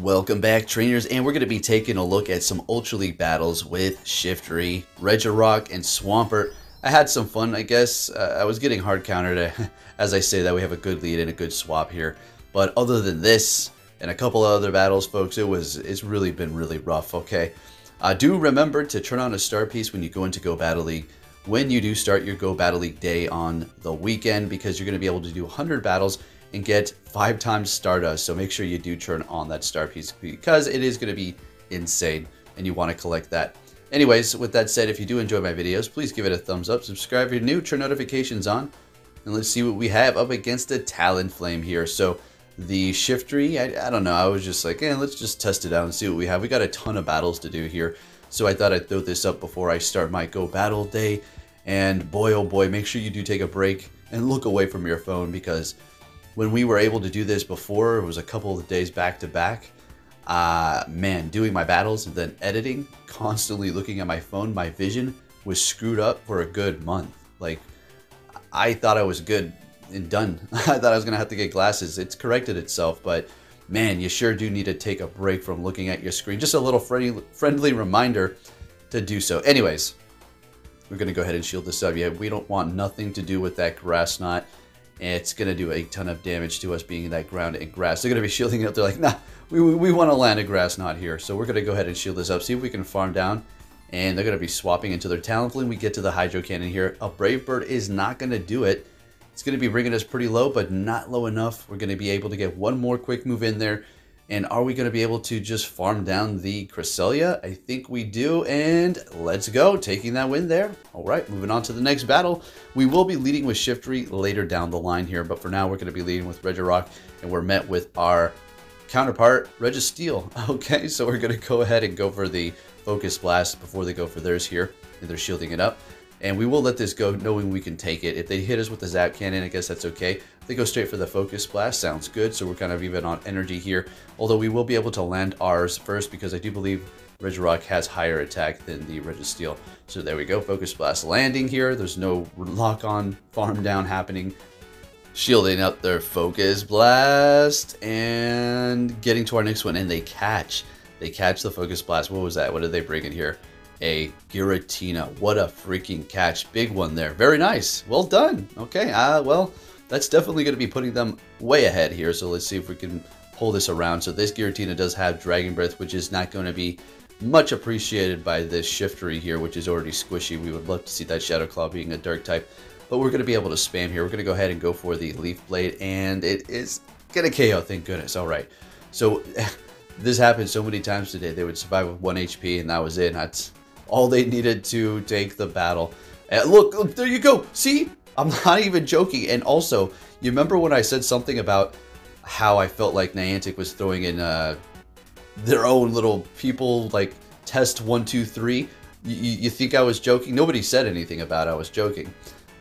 Welcome back, trainers, and we're going to be taking a look at some Ultra League battles with Shiftry, Regirock, and Swampert. I had some fun, I guess. I was getting hard countered. As I say that, we have a good lead and a good swap here. But other than this, and a couple of other battles, folks, it's really been really rough, okay? Do remember to turn on a star piece when you go into Go Battle League. When you do start your Go Battle League day on the weekend, because you're going to be able to do 100 battles and get 5 times Stardust. So make sure you do turn on that star piece because it is going to be insane and you want to collect that. Anyways, with that said, if you do enjoy my videos, please give it a thumbs up, subscribe if you're new, turn notifications on, and let's see what we have up against the Talonflame here. So the Shiftry, I don't know, I was just like, let's just test it out and see what we have. We got a ton of battles to do here, so I thought I'd throw this up before I start my Go Battle day. And boy, oh boy, make sure you do take a break and look away from your phone, because when we were able to do this before, it was a couple of days back to back. Man, doing my battles and then editing, constantly looking at my phone, my vision was screwed up for a good month. Like, I thought I was good and done. I thought I was gonna have to get glasses. It's corrected itself, but man, you sure do need to take a break from looking at your screen. Just a little friendly reminder to do so. Anyways, we're gonna go ahead and shield this up. Yeah, we don't want nothing to do with that grass knot. It's going to do a ton of damage to us being in that ground and grass. They're going to be shielding it up. They're like, nah, we want to land a grass knot here. So we're going to go ahead and shield this up, see if we can farm down. And they're going to be swapping into their Talonflame. We get to the Hydro Cannon here. A Brave Bird is not going to do it. It's going to be bringing us pretty low, but not low enough. We're going to be able to get one more quick move in there. And are we going to be able to just farm down the Cresselia? I think we do, and let's go, taking that win there. All right, moving on to the next battle. We will be leading with Shiftry later down the line here, but for now, we're going to be leading with Regirock, and we're met with our counterpart, Registeel. Okay, so we're going to go ahead and go for the Focus Blast before they go for theirs here, and they're shielding it up. And we will let this go, knowing we can take it. If they hit us with the Zap Cannon, I guess that's okay. If they go straight for the Focus Blast, sounds good. So we're kind of even on energy here. Although we will be able to land ours first, because I do believe Regirock has higher attack than the Registeel. So there we go, Focus Blast landing here. There's no lock-on farm down happening. Shielding up their Focus Blast and getting to our next one. And they catch the Focus Blast. What was that? What did they bring in here? A Giratina. What a freaking catch. Big one there. Very nice. Well done. Okay, well, that's definitely going to be putting them way ahead here. So let's see if we can pull this around. So this Giratina does have Dragon Breath, which is not going to be much appreciated by this Shiftry here, which is already squishy. We would love to see that Shadow Claw being a Dark type, but we're going to be able to spam here. We're going to go ahead and go for the Leaf Blade, and it is going to KO, thank goodness. All right. So this happened so many times today. They would survive with 1 HP, and that was it. That's all they needed to take the battle. And look, there you go. See, I'm not even joking. And also, you remember when I said something about how I felt like Niantic was throwing in their own little people, like test 1, 2, 3? You think I was joking? Nobody said anything about I was joking.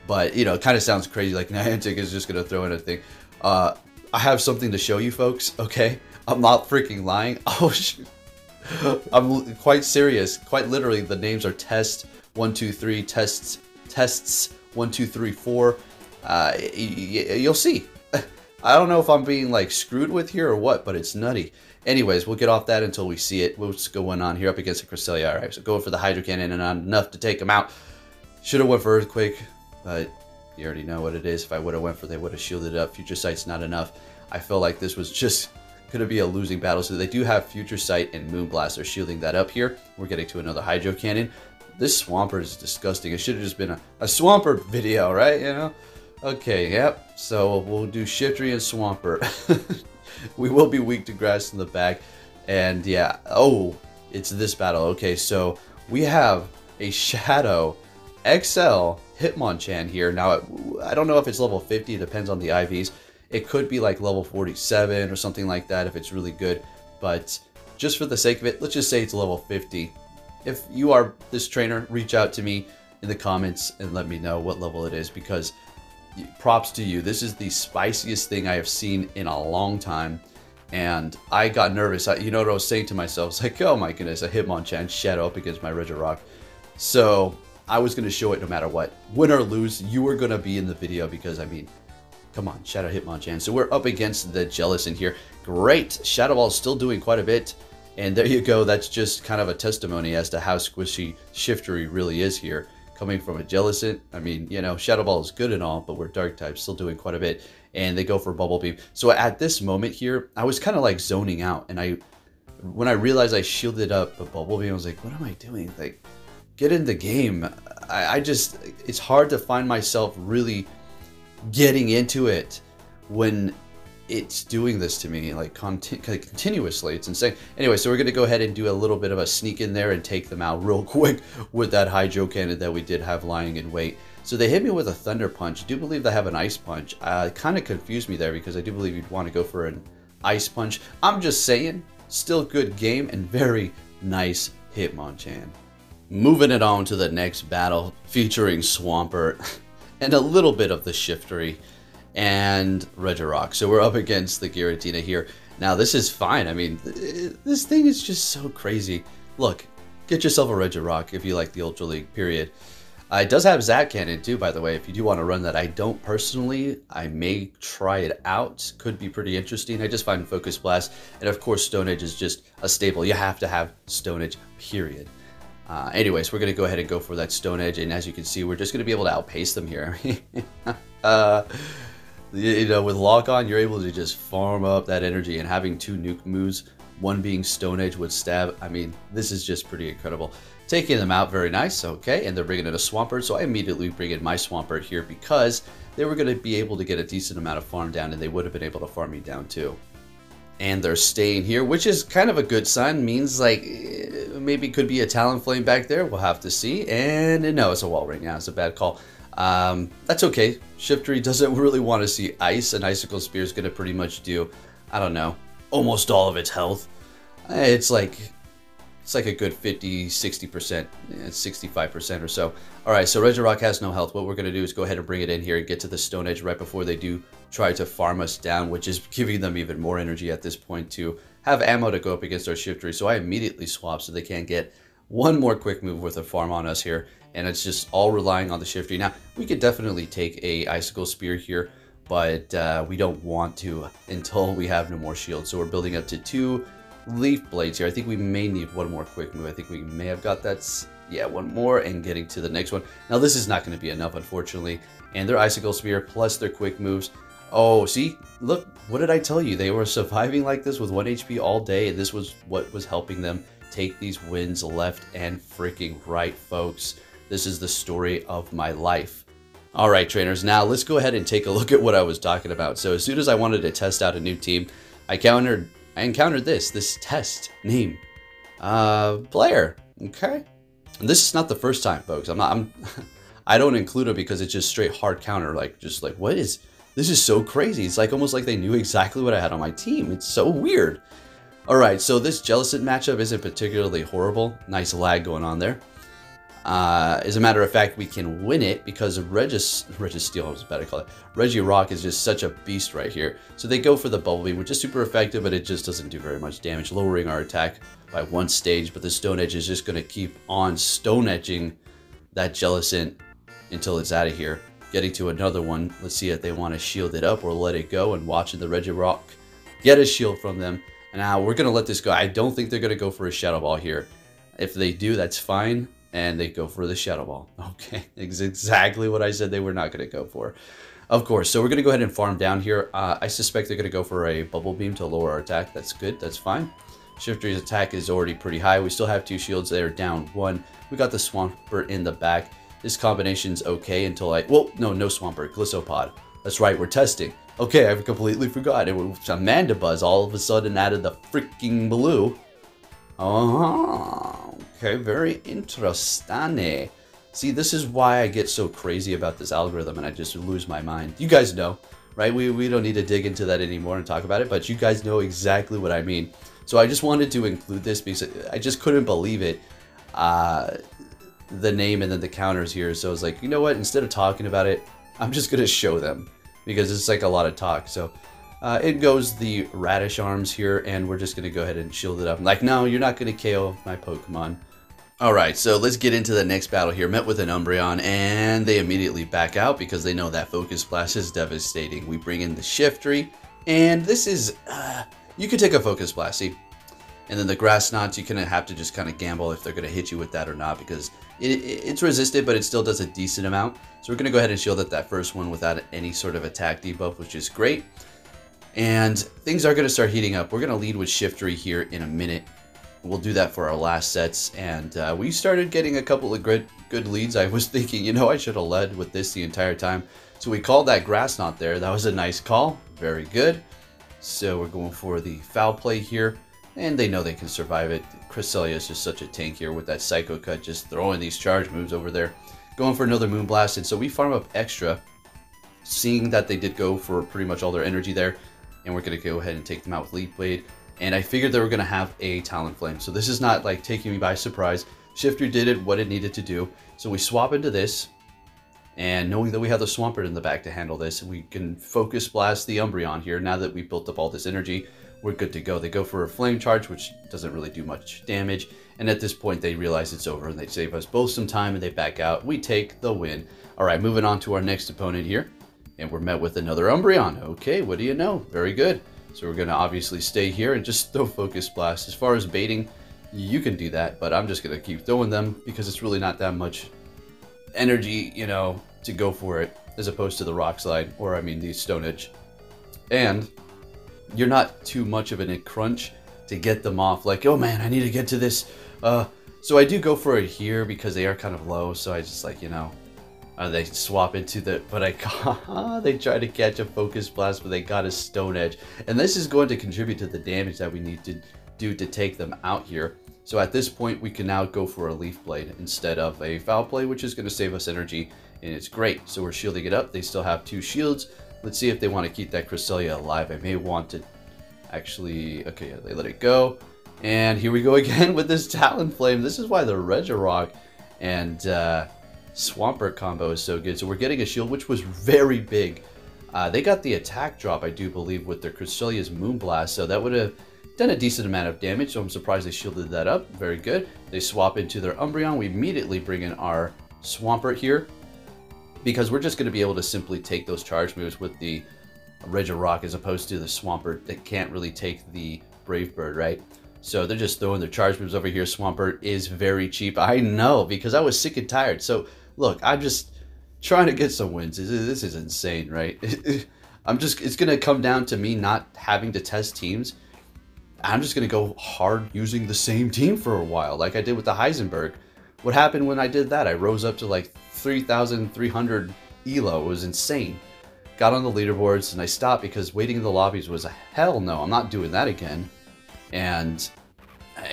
But, you know, it kind of sounds crazy, like Niantic is just going to throw in a thing. I have something to show you folks, okay? I'm not freaking lying. Oh, shoot. I'm quite serious. Quite literally, the names are Test 1, 2, 3, Tests 1, 2, 3, 4. You'll see. I don't know if I'm being like screwed with here or what, but it's nutty. Anyways, we'll get off that until we see it. What's going on here up against the Cresselia? All right, so going for the Hydro Cannon and not enough to take him out. Should have went for Earthquake, but you already know what it is. If I would have went for, they would have shielded it up. Future Sight's not enough. I feel like this was just going to be a losing battle. So they do have Future Sight and Moonblast. They're shielding that up here. We're getting to another Hydro Cannon. This Swampert is disgusting. It should have just been a Swampert video, right? You know? Okay, yep. So we'll do Shiftry and Swampert. We will be weak to grass in the back. And yeah, oh, it's this battle. Okay, so we have a Shadow XL Hitmonchan here. Now, I don't know if it's level 50. It depends on the IVs. It could be like level 47 or something like that if it's really good. But just for the sake of it, let's just say it's level 50. If you are this trainer, reach out to me in the comments and let me know what level it is, because props to you. This is the spiciest thing I have seen in a long time. And I got nervous. You know what I was saying to myself? It's like, oh my goodness, a Hitmonchan Shadow up against my Regirock. So I was going to show it no matter what. Win or lose, you were going to be in the video because, I mean, Come on, Shadow Hitmonchan. So we're up against the Jellicent here. Great. Shadow Ball's still doing quite a bit. And there you go. That's just kind of a testimony as to how squishy Shiftry really is here. Coming from a Jellicent, I mean, you know, Shadow Ball is good and all, but we're Dark type, still doing quite a bit. And they go for Bubble Beam. So at this moment here, I was kind of like zoning out. And when I realized I shielded up a Bubble Beam, I was like, what am I doing? Like, get in the game. I just, it's hard to find myself really getting into it when it's doing this to me like continuously. It's insane. Anyway, so we're going to go ahead and do a little bit of a sneak in there and take them out real quick with that Hydro Cannon that we did have lying in wait. So they hit me with a Thunder Punch. I do believe they have an Ice Punch. It kind of confused me there because I do believe you'd want to go for an Ice Punch. I'm just saying, still good game and very nice Hitmonchan. Moving it on to the next battle featuring Swampert and a little bit of the Shiftry and Regirock. So we're up against the Giratina here. Now this is fine. I mean, this thing is just so crazy. Look, get yourself a Regirock if you like the Ultra League, period. It does have Zap Cannon too, by the way, if you do want to run that. I don't personally. I may try it out. Could be pretty interesting. I just find Focus Blast. And of course, Stone Edge is just a staple. You have to have Stone Edge, period. Anyways, we're going to go ahead and go for that Stone Edge. And as you can see, we're just going to be able to outpace them here. You know, with Lock On, you're able to just farm up that energy, and having two nuke moves, one being Stone Edge with Stab, I mean, this is just pretty incredible. Taking them out, very nice, okay, and they're bringing in a Swampert, so I immediately bring in my Swampert here because they were going to be able to get a decent amount of farm down, and they would have been able to farm me down too. And they're staying here, which is kind of a good sign, means like maybe could be a Talonflame back there, we'll have to see, and no, it's a Wall Ring, yeah, it's a bad call. That's okay. Shiftry doesn't really want to see ice, and Icicle Spear is going to pretty much do, I don't know, almost all of its health. It's like a good 50, 60%, 65% or so. All right, so Regirock has no health. What we're going to do is go ahead and bring it in here and get to the Stone Edge right before they do try to farm us down, which is giving them even more energy at this point to have ammo to go up against our Shiftry. So I immediately swap so they can't get one more quick move with a farm on us here. And it's just all relying on the Shiftry. Now, we could definitely take a Icicle Spear here, but we don't want to until we have no more shield. So we're building up to 2 Leaf Blades here. I think we may need one more quick move. I think we may have got that. Yeah, one more and getting to the next one. Now, this is not going to be enough, unfortunately. And their Icicle Spear plus their quick moves. Oh, see? Look, what did I tell you? They were surviving like this with 1 HP all day, and this was what was helping them take these wins left and freaking right, folks. This is the story of my life. All right, trainers, now let's go ahead and take a look at what I was talking about. So as soon as I wanted to test out a new team, I encountered this test name player. Okay, and this is not the first time, folks. I don't include them because it's just straight hard counter. Like, just like, what is this? Is so crazy. It's like almost like they knew exactly what I had on my team. It's so weird. All right, so this Jellicent matchup isn't particularly horrible. Nice lag going on there. As a matter of fact, we can win it because Registeel, I was about to call it. Regirock is just such a beast right here. So they go for the Bubble Beam, which is super effective, but it just doesn't do very much damage, lowering our attack by 1 stage. But the Stone Edge is just going to keep on Stone Edging that Jellicent until it's out of here. Getting to another one. Let's see if they want to shield it up or let it go, and watching the Regirock get a shield from them. And now we're going to let this go. I don't think they're going to go for a Shadow Ball here. If they do, that's fine. And they go for the Shadow Ball. Okay, it's exactly what I said they were not going to go for. Of course, so we're going to go ahead and farm down here. I suspect they're going to go for a Bubble Beam to lower our attack. That's good, that's fine. Shiftry's attack is already pretty high. We still have 2 shields. They're down 1. We got the Swampert in the back. This combination's okay until well, no Swampert, Glissopod. That's right, we're testing. Okay, I've completely forgot. It was Amandabuzz all of a sudden added the freaking blue. Okay, very interesting. See, this is why I get so crazy about this algorithm and I just lose my mind. You guys know, right? We don't need to dig into that anymore and talk about it, but you guys know exactly what I mean. So I just wanted to include this because I just couldn't believe it. The name and then the counters here. So I was like, you know what? Instead of talking about it, I'm just going to show them because it's like a lot of talk. So in goes the Radish Arms here, and we're just going to go ahead and shield it up. I'm like, no, you're not going to KO my Pokemon. Alright, so let's get into the next battle here. Met with an Umbreon, and they immediately back out because they know that Focus Blast is devastating. We bring in the Shiftry, and this is, you could take a Focus Blast, see? And then the Grass Knots, you kind of have to just kind of gamble if they're going to hit you with that or not, because it's resisted, but it still does a decent amount. So we're going to go ahead and shield that first one without any sort of attack debuff, which is great. And things are going to start heating up. We're going to lead with Shiftry here in a minute. We'll do that for our last sets, and we started getting a couple of good leads. I was thinking, you know, I should have led with this the entire time. So we called that Grass Knot there. That was a nice call. Very good. So we're going for the foul play here, and they know they can survive it. Cresselia is just such a tank here with that Psycho Cut, just throwing these charge moves over there. Going for another Moonblast, and so we farm up extra, seeing that they did go for pretty much all their energy there, and we're going to go ahead and take them out with Leaf Blade. And I figured they were going to have a Talonflame. So this is not like taking me by surprise. Shiftry did it what it needed to do. So we swap into this. And knowing that we have the Swampert in the back to handle this, we can Focus Blast the Umbreon here. Now that we've built up all this energy, we're good to go. They go for a Flame Charge, which doesn't really do much damage. And at this point, they realize it's over. And they save us both some time and they back out. We take the win. All right, moving on to our next opponent here. And we're met with another Umbreon. Okay, what do you know? Very good. So we're going to obviously stay here and just throw Focus Blast. As far as baiting, you can do that, but I'm just going to keep throwing them because it's really not that much energy, you know, to go for it, as opposed to the Rock Slide, or I mean the Stone Edge. And you're not too much of a crunch to get them off, like, oh man, I need to get to this. So I do go for it here because they are kind of low, so I just like, you know, they swap into the, but they try to catch a Focus Blast, but they got a Stone Edge. And this is going to contribute to the damage that we need to do to take them out here. So at this point, we can now go for a Leaf Blade instead of a Foul Play, which is going to save us energy, and it's great. So we're shielding it up. They still have 2 shields. Let's see if they want to keep that Cresselia alive. I may want to actually, okay, yeah, they let it go. And here we go again with this Talonflame. This is why the Regirock and Swampert combo is so good. So we're getting a shield, which was very big. They got the attack drop, I do believe, with their Cresselia's Moonblast, so that would have done a decent amount of damage, so I'm surprised they shielded that up. Very good. They swap into their Umbreon. We immediately bring in our Swampert here, because we're just going to be able to simply take those charge moves with the Regirock, as opposed to the Swampert that can't really take the Brave Bird, right? So they're just throwing their charge moves over here. Swampert is very cheap. I know, because I was sick and tired. So look, I'm just trying to get some wins. This is insane, right? It's going to come down to me not having to test teams. I'm just going to go hard using the same team for a while, like I did with the Heisenberg. What happened when I did that? I rose up to like 3,300 ELO. It was insane. Got on the leaderboards, and I stopped because waiting in the lobbies was a hell no. I'm not doing that again. And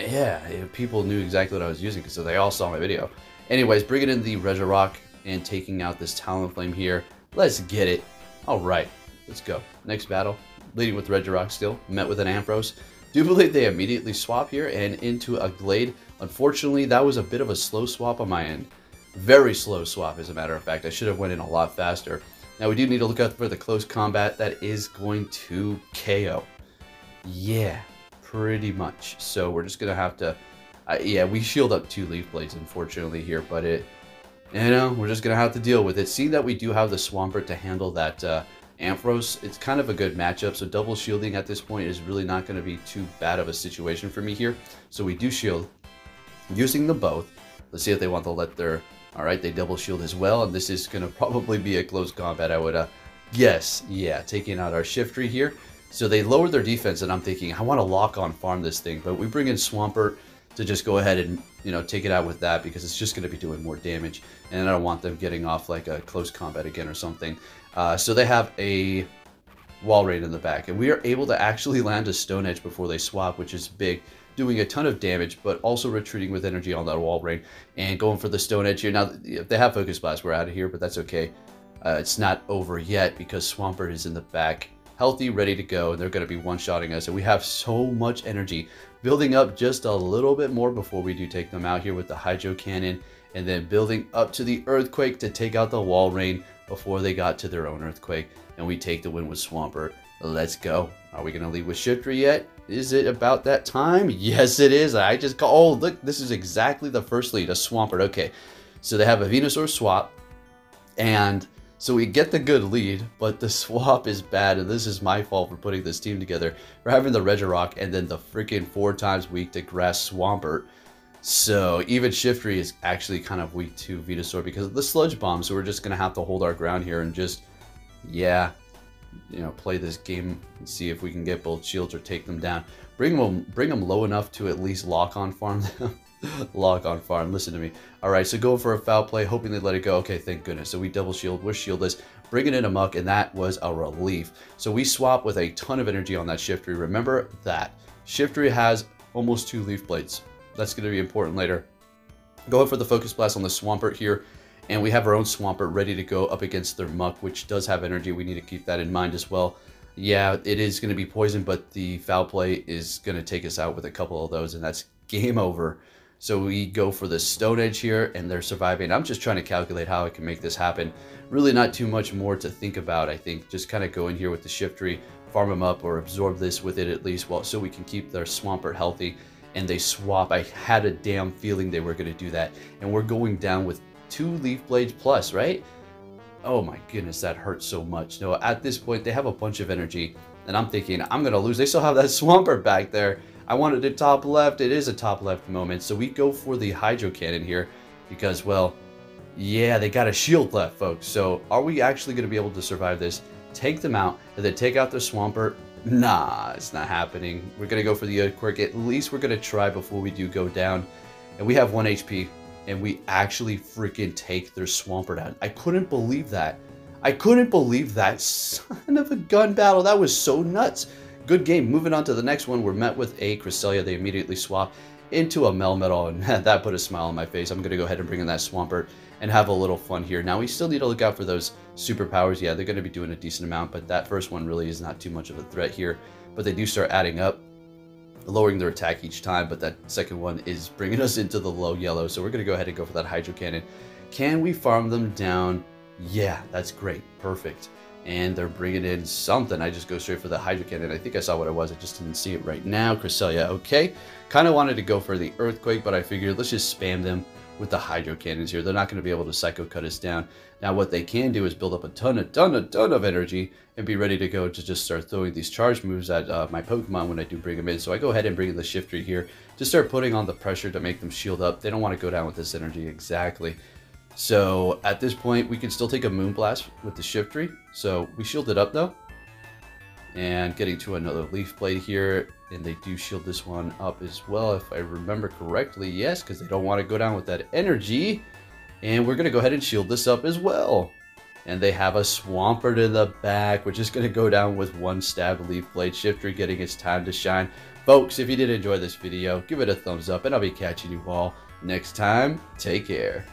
yeah, people knew exactly what I was using because they all saw my video. Anyways, bringing in the Regirock and taking out this Talonflame here. Let's get it. All right, let's go. Next battle, leading with Regirock still. Met with an Ampharos. Do believe they immediately swap here and into a Glade. Unfortunately, that was a bit of a slow swap on my end. Very slow swap, as a matter of fact. I should have went in a lot faster. Now, we do need to look out for the close combat that is going to KO. Yeah, pretty much. So we're just going to have to... yeah, we shield up 2 Leaf Blades, unfortunately, here, but you know, we're just going to have to deal with it. Seeing that we do have the Swampert to handle that Ampharos, it's kind of a good matchup, so double shielding at this point is really not going to be too bad of a situation for me here. So we do shield, using them both. Let's see if they want to let their... Alright, they double shield as well, and this is going to probably be a close combat, I would guess. Yeah, taking out our Shiftry here. So they lowered their defense, and I'm thinking, I want to lock on farm this thing, but we bring in Swampert to just go ahead and, you know, take it out with that, because it's just going to be doing more damage, and I don't want them getting off like a close combat again or something. So they have a Wall Raid in the back, and we are able to actually land a Stone Edge before they swap, which is big, doing a ton of damage, but also retreating with energy on that Wall Raid, and going for the Stone Edge here. Now, if they have Focus Blast, we're out of here, but that's okay. It's not over yet, because Swampert is in the back, healthy, ready to go, and they're going to be one-shotting us, and we have so much energy, building up just a little bit more before we do take them out here with the Hydro Cannon, and then building up to the Earthquake to take out the Wall Raid before they got to their own Earthquake, and we take the win with Swampert. Let's go. Are we going to lead with Shiftry yet? Is it about that time? Yes, it is. I just call. Oh, look, this is exactly the first lead, a Swampert. Okay, so they have a Venusaur swap, and so we get the good lead, but the swap is bad, and this is my fault for putting this team together. For having the Regirock and then the freaking 4 times weak to Grass Swampert. So even Shiftry is actually kind of weak to Venusaur because of the Sludge Bomb. So we're just going to have to hold our ground here and just, yeah, you know, play this game and see if we can get both shields or take them down. Bring them low enough to at least lock on farm them. Lock on farm, listen to me. Alright, so go for a foul play, hoping they let it go. Okay, thank goodness. So we double shield, we're shieldless, bring it in amok, and that was a relief. So we swap with a ton of energy on that Shiftry. Remember that. Shiftry has almost 2 leaf blades. That's going to be important later. Go for the Focus Blast on the Swampert here. And we have our own Swampert ready to go up against their Muck, which does have energy. We need to keep that in mind as well. Yeah, it is going to be poison, but the foul play is going to take us out with a couple of those, and that's game over. So we go for the Stone Edge here, and they're surviving. I'm just trying to calculate how I can make this happen. Really not too much more to think about, I think. Just kind of go in here with the Shiftry, farm them up, or absorb this with it at least, so we can keep their Swampert healthy. And they swap. I had a damn feeling they were going to do that. And we're going down with 2 Leaf Blades plus, right? Oh my goodness, that hurts so much. No, at this point, they have a bunch of energy. And I'm thinking, I'm going to lose. They still have that Swampert back there. I wanted it top left. It is a top left moment. So we go for the Hydro Cannon here. Because, well, yeah, they got a shield left, folks. So are we actually going to be able to survive this? Take them out, and then take out their Swampert. Nah, it's not happening. We're going to go for the Earthquake. At least we're going to try before we do go down. And we have 1 HP. And we actually freaking take their Swampert out. I couldn't believe that. I couldn't believe that. Son of a gun battle. That was so nuts. Good game. Moving on to the next one. We're met with a Cresselia. They immediately swap into a Melmetal. And that put a smile on my face. I'm going to go ahead and bring in that Swampert and have a little fun here. Now, we still need to look out for those superpowers. Yeah, they're going to be doing a decent amount, but that first one really is not too much of a threat here. But they do start adding up, lowering their attack each time, but that second one is bringing us into the low yellow. So we're going to go ahead and go for that Hydro Cannon. Can we farm them down? Yeah, that's great. Perfect. And they're bringing in something. I just go straight for the Hydro Cannon. I think I saw what it was. I just didn't see it right now. Cresselia, okay. Kind of wanted to go for the Earthquake, but I figured let's just spam them with the Hydro Cannons here. They're not going to be able to Psycho Cut us down. Now what they can do is build up a ton of energy and be ready to go to just start throwing these charge moves at my Pokemon when I do bring them in. So I go ahead and bring in the Shiftry here to start putting on the pressure to make them shield up. They don't want to go down with this energy exactly. So at this point, we can still take a Moonblast with the Shiftry. So we shield it up though. And getting to another Leaf Blade here. And they do shield this one up as well, if I remember correctly. Yes, because they don't want to go down with that energy. And we're going to go ahead and shield this up as well. And they have a Swampert in the back. We're just going to go down with 1 stab Leaf Blade. Shiftry getting its time to shine. Folks, if you did enjoy this video, give it a thumbs up. And I'll be catching you all next time. Take care.